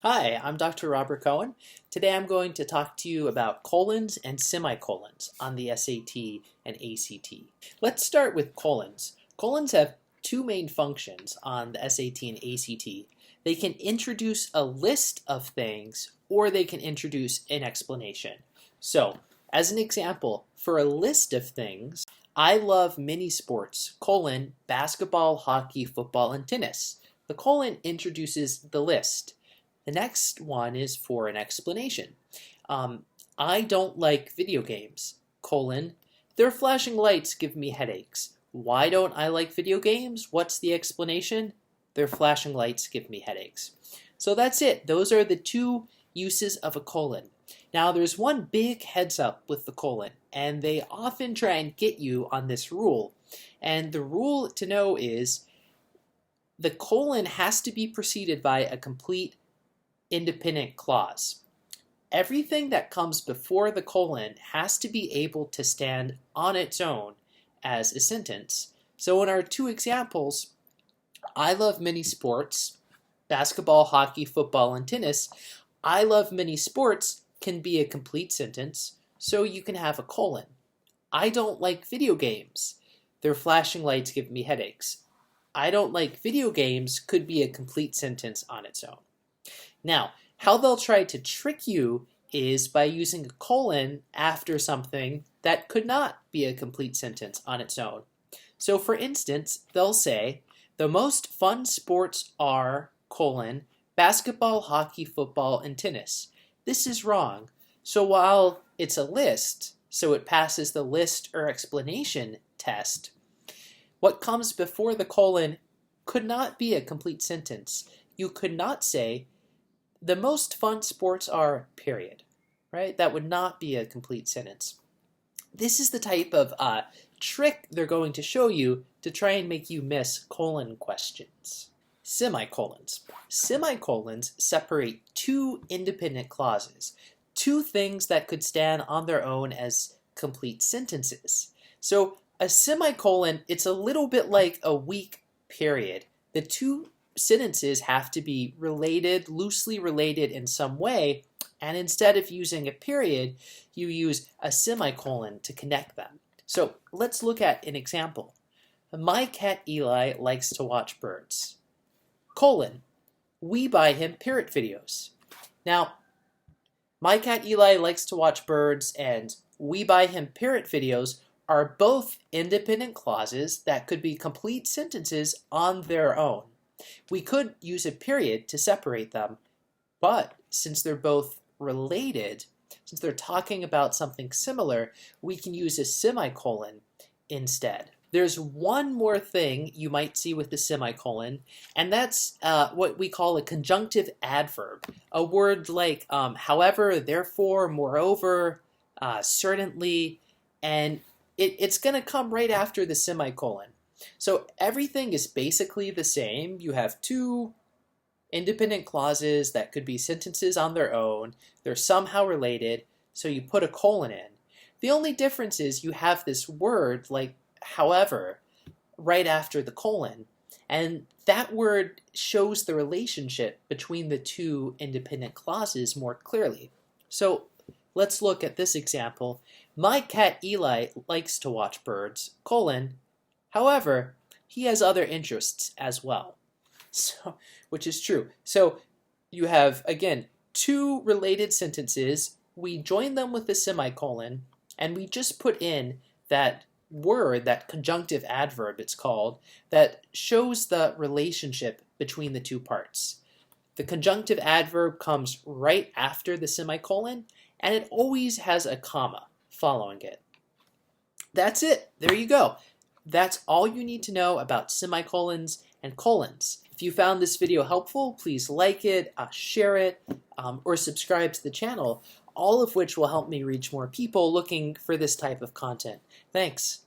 Hi, I'm Dr. Robert Cohen. Today I'm going to talk to you about colons and semicolons on the SAT and ACT. Let's start with colons. Colons have two main functions on the SAT and ACT. They can introduce a list of things or they can introduce an explanation. So, as an example, for a list of things, I love many sports, colon, basketball, hockey, football, and tennis. The colon introduces the list. The next one is for an explanation. I don't like video games, colon, their flashing lights give me headaches. Why don't I like video games? What's the explanation? Their flashing lights give me headaches. So that's it. Those are the two uses of a colon. Now there's one big heads up with the colon, and they often try and get you on this rule. And the rule to know is the colon has to be preceded by a complete independent clause. Everything that comes before the colon has to be able to stand on its own as a sentence. So in our two examples, I love many sports, basketball, hockey, football, and tennis. I love many sports can be a complete sentence, so you can have a colon. I don't like video games. Their flashing lights give me headaches. I don't like video games could be a complete sentence on its own. Now, how they'll try to trick you is by using a colon after something that could not be a complete sentence on its own. So for instance, they'll say, the most fun sports are, colon, basketball, hockey, football, and tennis. This is wrong. So while it's a list, so it passes the list or explanation test, what comes before the colon could not be a complete sentence. You could not say, the most fun sports are, period, right? That would not be a complete sentence. This is the type of trick they're going to show you to try and make you miss colon questions. Semicolons. Semicolons separate two independent clauses, two things that could stand on their own as complete sentences. So a semicolon, it's a little bit like a weak period. The two sentences have to be related, loosely related in some way, and instead of using a period, you use a semicolon to connect them. So let's look at an example. My cat Eli likes to watch birds. Colon, we buy him parrot videos. Now, my cat Eli likes to watch birds and we buy him parrot videos are both independent clauses that could be complete sentences on their own. We could use a period to separate them, but since they're both related, since they're talking about something similar, we can use a semicolon instead. There's one more thing you might see with the semicolon, and that's what we call a conjunctive adverb. A word like however, therefore, moreover, certainly, and it's going to come right after the semicolon. So everything is basically the same. You have two independent clauses that could be sentences on their own. They're somehow related, so you put a colon in. The only difference is you have this word like however right after the colon, and that word shows the relationship between the two independent clauses more clearly. So let's look at this example. My cat Eli likes to watch birds, colon, however, he has other interests as well, so, which is true. So you have, again, two related sentences. We join them with a semicolon, and we just put in that word, that conjunctive adverb it's called, that shows the relationship between the two parts. The conjunctive adverb comes right after the semicolon, and it always has a comma following it. That's it. There you go. That's all you need to know about semicolons and colons. If you found this video helpful, please like it, share it, or subscribe to the channel, all of which will help me reach more people looking for this type of content. Thanks.